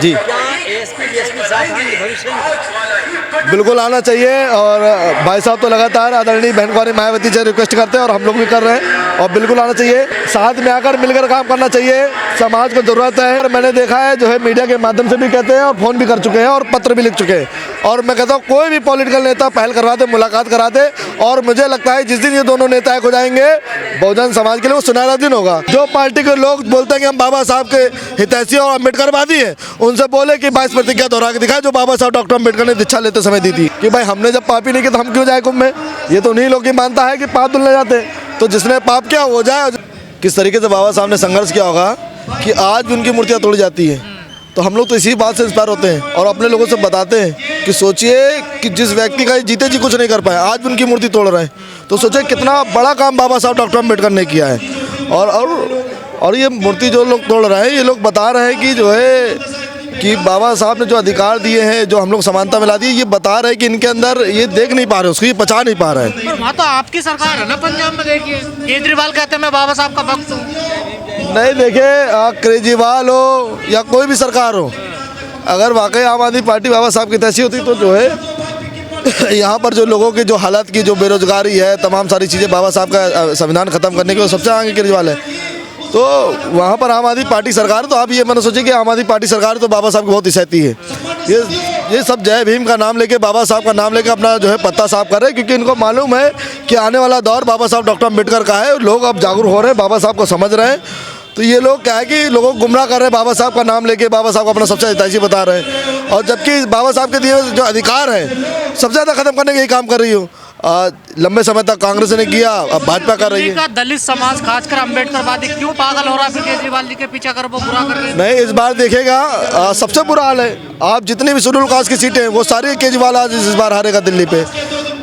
जी ASP BSP साथ आएंगे भविष्य में? बिल्कुल आना चाहिए। और भाई साहब तो लगातार आदरणीय बहन कुमारी मायावती जी रिक्वेस्ट करते हैं और हम लोग भी कर रहे हैं, और बिल्कुल आना चाहिए। साथ में आकर मिलकर काम करना चाहिए, समाज को ज़रूरत है। और मैंने देखा है जो है मीडिया के माध्यम से भी कहते हैं और फ़ोन भी कर चुके हैं और पत्र भी लिख चुके हैं। और मैं कहता हूँ कोई भी पॉलिटिकल नेता पहल करवा दे, मुलाकात करा दे, और मुझे लगता है जिस दिन ये दोनों नेता एक हो जाएंगे बहुजन समाज के लिए वो सुनहरा दिन होगा। जो पार्टी के लोग बोलते हैं कि हम बाबा साहब के हितैषी और अम्बेडकरवादी हैं, उनसे बोले कि 22 प्रतिज्ञा दोहरा के दिखाए जो बाबा साहब डॉक्टर अम्बेडकर ने दीक्षा लेते समय दी थी, कि भाई हमने जब पाप ही नहीं किया तो हम क्यों जाए कुंभ में। ये तो उन्हीं लोग की मानता है कि पाप धुलने जाते, तो जिसने पाप किया हो जाए। किस तरीके से बाबा साहब ने संघर्ष किया होगा कि आज भी उनकी मूर्तियाँ तोड़ी जाती हैं, तो हम लोग तो इसी बात से इंस्पायर होते हैं और अपने लोगों से बताते हैं कि सोचिए कि जिस व्यक्ति का जीते जी कुछ नहीं कर पाए आज भी उनकी मूर्ति तोड़ रहे हैं, तो सोचिए कितना बड़ा काम बाबा साहब डॉक्टर अम्बेडकर ने किया है। और ये मूर्ति जो लोग तोड़ रहे हैं, ये लोग बता रहे हैं कि जो है कि बाबा साहब ने जो अधिकार दिए हैं, जो हम लोग समानता मिला दी, ये बता रहे हैं कि इनके अंदर ये देख नहीं पा रहे, उसको ये पचा नहीं पा रहे हैं। पर वहाँ तो आपकी सरकार है ना पंजाब में, देखिए केजरीवाल कहते हैं मैं बाबा साहब का भक्त हूँ। नहीं देखिए, केजरीवाल हो या कोई भी सरकार हो, अगर वाकई आम आदमी पार्टी बाबा साहब की तैसी होती तो जो है यहाँ पर जो लोगों की जो हालत की जो बेरोजगारी है, तमाम सारी चीज़ें बाबा साहब का संविधान खत्म करने के लिए सबसे आगे केजरीवाल है। तो वहाँ पर आम आदमी पार्टी सरकार, तो आप ये मैंने सोचे कि आम आदमी पार्टी सरकार तो बाबा साहब की बहुत हिसैती है। ये सब जय भीम का नाम लेके, बाबा साहब का नाम लेके अपना जो है पत्ता साफ कर रहे हैं, क्योंकि इनको मालूम है कि आने वाला दौर बाबा साहब डॉक्टर अम्बेडकर का है। लोग अब जागरूक हो रहे हैं, बाबा साहब को समझ रहे हैं। तो ये लोग क्या है कि लोगों को गुमराह कर रहे हैं, बाबा साहब का नाम लेके बाबा साहब को अपना सबसे हितैषी बता रहे हैं, और जबकि बाबा साहब के दिए जो अधिकार हैं सबसे ज़्यादा खत्म करने का यही काम कर रही हो। लंबे समय तक कांग्रेस ने किया, अब भाजपा कर रही है। दलित समाज खासकर अम्बेडकरवादी क्यों पागल हो रहा है फिर केजरीवाल जी के पीछे कर वो बुरा कर रहे हैं? नहीं, इस बार देखिएगा सबसे बुरा हाल है। आप जितनी भी शेड्यूल कास्ट की सीटें हैं वो सारी केजरीवाल आज इस बार हारेगा दिल्ली पे,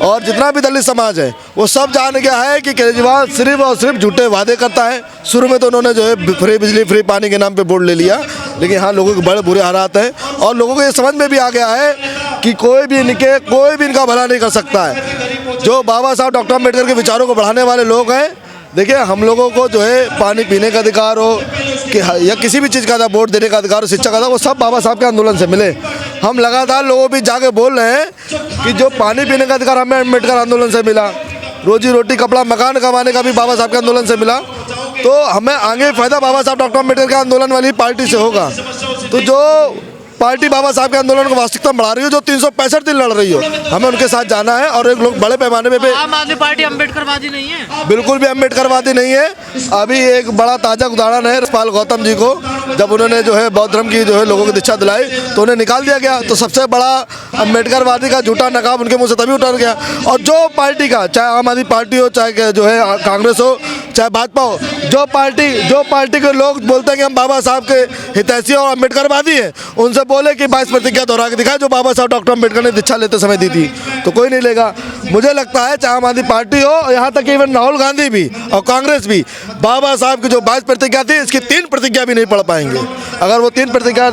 और जितना भी दलित समाज है वो सब जान गया है कि केजरीवाल सिर्फ और सिर्फ झूठे वादे करता है। शुरू में तो उन्होंने जो है फ्री बिजली फ्री पानी के नाम पे बोर्ड ले लिया, लेकिन हाँ लोगों के बड़े बुरे हालात हैं, और लोगों को ये समझ में भी आ गया है कि कोई भी इनका भला नहीं कर सकता है। जो बाबा साहब डॉक्टर अम्बेडकर के विचारों को बढ़ाने वाले लोग हैं, देखिए हम लोगों को जो है पानी पीने का अधिकार हो कि या किसी भी चीज़ का वोट देने का अधिकार हो, शिक्षा का था, वो सब बाबा साहब के आंदोलन से मिले। हम लगातार लोगों भी जाके बोल रहे हैं कि जो पानी पीने का अधिकार हमें अम्बेडकर आंदोलन से मिला, रोजी रोटी कपड़ा मकान कमाने का भी बाबा साहब के आंदोलन से मिला, तो हमें आगे फ़ायदा बाबा साहब डॉक्टर अम्बेडकर के आंदोलन वाली पार्टी से होगा। तो जो पार्टी बाबा साहब के आंदोलन को वास्तविकता बढ़ा रही हो, जो 365 दिन लड़ रही हो, हमें उनके साथ जाना है। और एक लोग बड़े पैमाने पे आम आदमी पार्टी अम्बेडकरवादी नहीं है, बिल्कुल भी अम्बेडकरवादी नहीं है। अभी एक बड़ा ताज़ा उदाहरण है रसपाल गौतम जी को, जब उन्होंने जो है बौद्ध धर्म की जो है लोगों को दीक्षा दिलाई तो उन्हें निकाल दिया गया। तो सबसे बड़ा अम्बेडकरवादी का झूठा नकाब उनके मुँह से तभी उतर गया। और जो पार्टी का, चाहे आम आदमी पार्टी हो, चाहे जो है कांग्रेस हो, चाहे भाजपा हो, जो पार्टी के लोग बोलते हैं कि हम बाबा साहब के हितैषी और अम्बेडकरवादी हैं, उनसे बोले कि 22 प्रतिज्ञा दोहरा के दिखाए जो बाबा साहब डॉक्टर अम्बेडकर ने दीक्षा लेते समय दी थी, तो कोई नहीं लेगा। मुझे लगता है चाहे आम आदमी पार्टी हो, यहाँ तक कि इवन राहुल गांधी भी और कांग्रेस भी बाबा साहब की जो 22 प्रतिज्ञा थी, इसकी 3 प्रतिज्ञा भी नहीं पढ़ पाएंगे। अगर वो 3 प्रतिज्ञा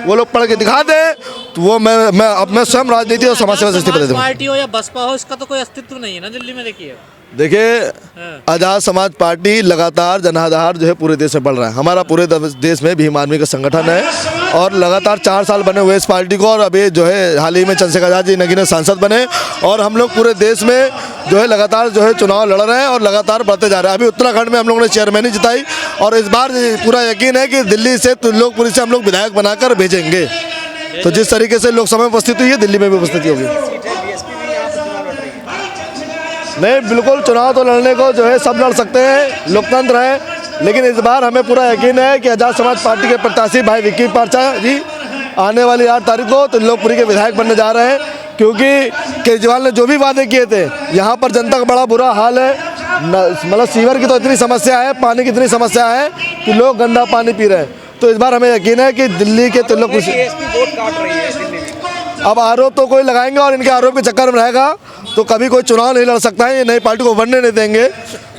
वो लोग पढ़ के दिखा दें तो वो मैं स्वयं राजनीति और समाज सेवा से इस्तीफा दे दूँगा। पार्टी हो या बसपा हो, इसका तो कोई अस्तित्व नहीं है ना दिल्ली में। देखिए आज़ाद समाज पार्टी लगातार जनाधार जो है पूरे देश में बढ़ रहा है। हमारा पूरे देश में भीम आर्मी का संगठन है और लगातार 4 साल बने हुए इस पार्टी को, और अभी जो है हाल ही में चंद्रशेखर आज़ाद जी नगीना सांसद बने, और हम लोग पूरे देश में जो है लगातार जो है चुनाव लड़ रहे हैं और लगातार बढ़ते जा रहे हैं। अभी उत्तराखंड में हम लोगों ने चेयरमैनी जिताई, और इस बार पूरा यकीन है कि दिल्ली से लोकपुरी से हम लोग विधायक बनाकर भेजेंगे। तो जिस तरीके से लोकसभा में उपस्थित हुई है, दिल्ली में भी उपस्थिति होगी। नहीं, बिल्कुल चुनाव तो लड़ने को जो है सब लड़ सकते हैं, लोकतंत्र है, लेकिन इस बार हमें पूरा यकीन है कि आज़ाद समाज पार्टी के प्रत्याशी भाई विक्की पार्चा जी आने वाली 8 तारीख को तो लोकपुरी के विधायक बनने जा रहे हैं, क्योंकि केजरीवाल ने जो भी वादे किए थे, यहाँ पर जनता का बड़ा बुरा हाल है। मतलब सीवर की तो इतनी समस्या है, पानी की इतनी समस्या है कि लोग गंदा पानी पी रहे हैं। तो इस बार हमें यकीन है कि दिल्ली के तो लोग अब आरोप तो कोई लगाएंगे और इनके आरोप के चक्कर में रहेगा तो कभी कोई चुनाव नहीं लड़ सकता है। ये नई पार्टी को बनने नहीं देंगे।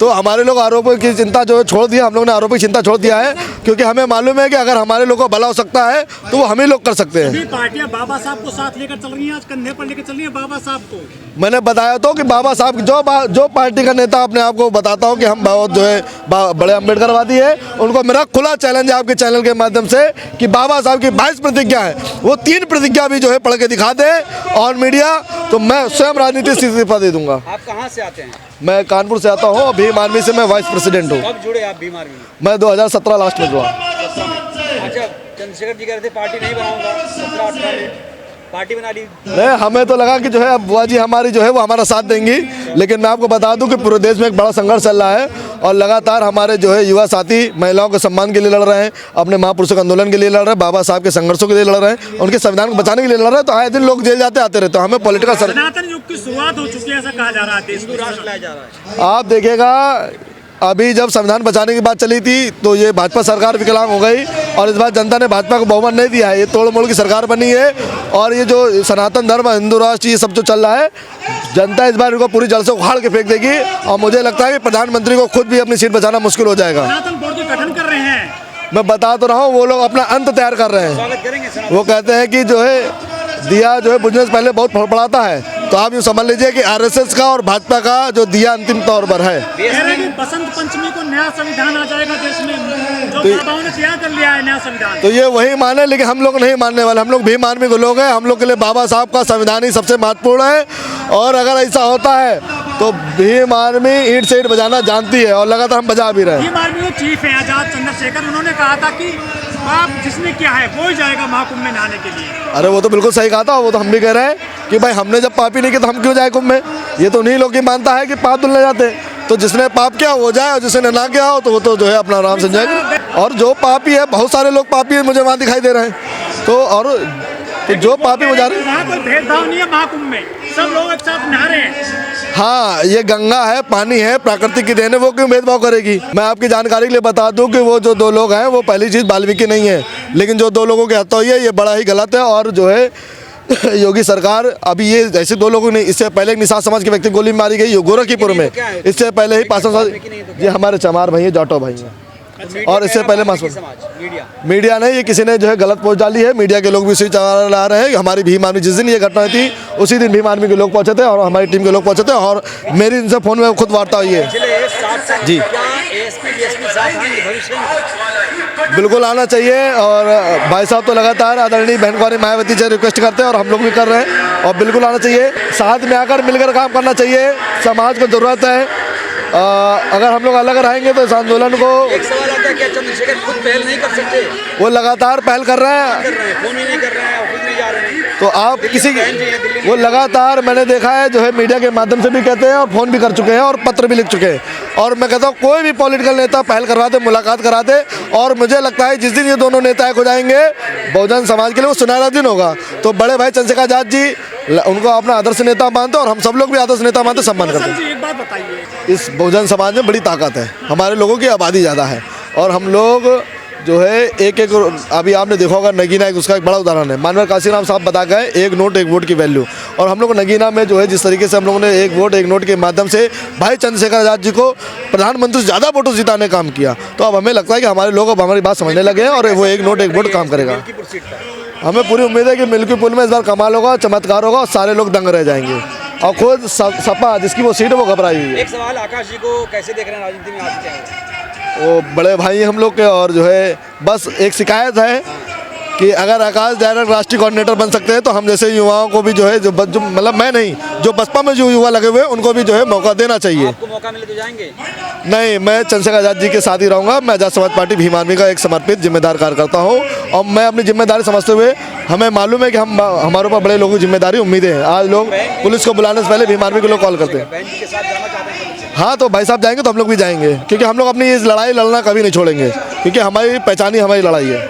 तो हमारे लोग आरोपों की चिंता जो है छोड़ दिया, हम लोग ने आरोपों की चिंता छोड़ दिया है। क्योंकि हमें मालूम है कि अगर हमारे लोगों को भला हो सकता है तो वो हम ही लोग कर सकते हैं। सभी पार्टियां बाबा साहब को साथ लेकर चल रही हैं, आज कंधे पर लेकर चल रही हैं बाबा साहब को। मैंने बताया तो कि बाबा साहब जो पार्टी का नेता अपने आप को बताता हूँ कि हम बहुत जो है बड़े अम्बेडकरवादी है, उनको मेरा खुला चैलेंज है आपके चैनल के माध्यम से कि बाबा साहब की 22 प्रतिज्ञा है, वो 3 प्रतिज्ञा भी जो है पढ़ के दिखा दे और मीडिया, तो मैं स्वयं राजनीति से इस्तीफा दे दूंगा। आप कहाँ से आते हैं? मैं कानपुर से आता हूँ, भीम आर्मी से मैं वाइस प्रेसिडेंट हूँ। कब जुड़े आप भीम आर्मी में? मैं 2017 लास्ट में जुड़ा। अच्छा, चंद्रशेखर जी कह रहे थे पार्टी नहीं बनाऊंगा, 17-18 में पार्टी बना ली। नहीं, हमें तो लगा कि जो है अब बुआ जी हमारी जो है वो हमारा साथ देंगी, लेकिन मैं आपको बता दूं कि पूरे देश में एक बड़ा संघर्ष चल रहा है और लगातार हमारे जो है युवा साथी महिलाओं के सम्मान के लिए लड़ रहे हैं, अपने महापुरुषों के आंदोलन के लिए लड़ रहे हैं, बाबा साहब के संघर्षों के लिए लड़ रहे हैं, उनके संविधान को बचाने के लिए लड़ रहे हैं। तो आए दिन लोग जेल जाते आते रहते हैं। हमें पॉलिटिकल सनातन युग की शुरुआत हो चुकी है, ऐसा कहा जा रहा है, देश को राष्ट्र लाया जा रहा है। आप देखिएगा, अभी जब संविधान बचाने की बात चली थी तो ये भाजपा सरकार विकलांग हो गई और इस बार जनता ने भाजपा को बहुमत नहीं दिया है, ये तोड़ मोड़ की सरकार बनी है। और ये जो सनातन धर्म, हिंदू राष्ट्र, ये सब जो चल रहा है, जनता इस बार इनको पूरी जड़ से उखाड़ के फेंक देगी और मुझे लगता है कि प्रधानमंत्री को खुद भी अपनी सीट बचाना मुश्किल हो जाएगा। सनातन बोर्ड का गठन कर रहे हैं, मैं बता तो रहा हूँ, वो लोग अपना अंत तैयार कर रहे हैं। स्वागत करेंगे। वो कहते हैं कि जो है दिया जो है बुझने से पहले बहुत फड़फड़ाता है, तो आप यूँ समझ लीजिए कि आरएसएस का और भाजपा का जो दिया अंतिम तौर पर है। कह रहे हैं कि बसंत पंचमी को नया संविधान आ जाएगा देश में, जो बाबाओं ने तैयार कर लिया है नया संविधान। तो ये वही माने, लेकिन हम लोग नहीं मानने वाले। हम लोग भीम आर्मी के लोग हैं, हम लोग के लिए बाबा साहब का संविधान ही सबसे महत्वपूर्ण है। और अगर ऐसा होता है तो भीम आर्मी ईंट से ईंट बजाना जानती है और लगातार हम बजा भी रहे हैं। भीम आर्मी के चीफ हैं आजाद चंद्रशेखर, उन्होंने कहा था कि पाप जिसने किया है वो ही जाएगा महाकुंभ में नहाने के लिए। अरे वो तो बिल्कुल सही कहा था, वो तो हम भी कह रहे हैं कि भाई हमने जब पाप ही नहीं किया तो हम क्यों जाए कुंभ में। ये तो उन्हीं लोग की मानता है कि पाप धुलने जाते, तो जिसने पाप किया वो जाए और जिसने ना किया हो तो वो तो जो है अपना आराम से जाएगा। और जो पापी है, बहुत सारे लोग पापी है मुझे वहाँ दिखाई दे रहे हैं, तो और तो जो पापी वो जा रहे हैं। वहाँ कोई भेदभाव नहीं है महाकुंभ में, सब लोग एक साथ नहा रहे हैं। हाँ, ये गंगा है, पानी है, प्राकृतिक की देन है, वो क्यों भेदभाव करेगी। मैं आपकी जानकारी के लिए बता दूं कि वो जो 2 लोग हैं वो पहली चीज़ वाल्मीकि नहीं है, लेकिन जो 2 लोगों की हत्या हुई है ये बड़ा ही गलत है। और जो है योगी सरकार अभी ये ऐसे 2 लोगों ने, इससे पहले एक निषाद समाज के व्यक्ति गोली मारी गई गोरखपुर में, इससे पहले ही पासवान, ये हमारे चमार भाई हैं, जाटो भाई हैं, और इससे पहले मीडिया ने ये किसी ने जो है गलत पोस्ट डाली है। मीडिया के लोग भी उसी चला रहे हैं। हमारी भीम आर्मी जिस दिन ये घटना थी उसी दिन भीम आर्मी के लोग पहुंचे थे और हमारी टीम के लोग पहुंचे थे और मेरी इनसे फोन में खुद वार्ता हुई है। जी बिल्कुल आना चाहिए। और भाई साहब तो लगातार आदरणीय बहन कुमारी मायावती जी रिक्वेस्ट करते हैं और हम लोग भी कर रहे हैं, और बिल्कुल आना चाहिए, साथ में आकर मिलकर काम करना चाहिए। समाज को ज़रूरत है, अगर हम लोग अलग रहेंगे तो इस आंदोलन को। एक सवाल आता है, क्या चंद्रशेखर खुद पहल नहीं कर सकते? वो लगातार पहल कर रहे हैं, फोन ही नहीं कर रहे हैं, ऑफिस नहीं जा रहे हैं। तो आप किसी की, वो लगातार मैंने देखा है जो है मीडिया के माध्यम से भी कहते हैं और फ़ोन भी कर चुके हैं और पत्र भी लिख चुके हैं। और मैं कहता हूँ कोई भी पॉलिटिकल नेता पहल करवा दे, मुलाकात करा दे, और मुझे लगता है जिस दिन ये दोनों नेता एक हो जाएंगे बहुजन समाज के लिए वो सुनहरा दिन होगा। तो बड़े भाई चंद्रशेखर आजाद जी उनको अपना आदर्श नेता मानते और हम सब लोग भी आदर्श नेता मानते, सम्मान करते हैं। एक बात बताइए, इस बहुजन समाज में बड़ी ताकत है, हमारे लोगों की आबादी ज़्यादा है और हम लोग जो है एक अभी आपने देखा होगा नगीना, उसका एक बड़ा उदाहरण है। मानवर काशीराम साहब बता गए 1 नोट 1 वोट की वैल्यू, और हम लोग नगीना में जो है जिस तरीके से हम लोगों ने 1 वोट 1 नोट के माध्यम से भाई चंद्रशेखर आजाद जी को प्रधानमंत्री से ज़्यादा वोटों जिताने का काम किया। तो अब हमें लगता है कि हमारे लोग अब हमारी बात समझने लगे हैं और वो 1 नोट 1 वोट काम करेगा। हमें पूरी उम्मीद है कि मिल्कीपुर में इस बार कमाल होगा, चमत्कार होगा और सारे लोग दंग रह जाएंगे। और खुद सपा जिसकी वो सीट है वो घबराई हुई है। एक सवाल, आकाश जी को कैसे देख रहे हैं राजनीति में आज क्या? वो बड़े भाई हैं हम लोग के, और जो है बस एक शिकायत है कि अगर आकाश डायरेक्ट राष्ट्रीय कोऑर्डिनेटर बन सकते हैं तो हम जैसे युवाओं को भी जो है जो मतलब मैं नहीं, जो बसपा में जो युवा लगे हुए हैं उनको भी जो है मौका देना चाहिए। आपको मौका मिले तो जाएंगे? नहीं, मैं चंद्रशेखर आजाद जी के साथ ही रहूँगा। मैं आजाद समाज पार्टी भीम आर्मी का एक समर्पित जिम्मेदार कार्यकर्ता हूँ और मैं अपनी जिम्मेदारी समझते हुए, हमें मालूम है कि हम हमारे ऊपर बड़े लोगों की जिम्मेदारी उम्मीदें हैं। आज लोग पुलिस को बुलाने से पहले भीम आर्मी के लोग कॉल करते हैं। बहन जी के साथ जाना चाहते हैं? हाँ, तो भाई साहब जाएंगे तो हम लोग भी जाएंगे, क्योंकि हम लोग अपनी इस लड़ाई लड़ना कभी नहीं छोड़ेंगे, क्योंकि हमारी पहचान ही हमारी लड़ाई है।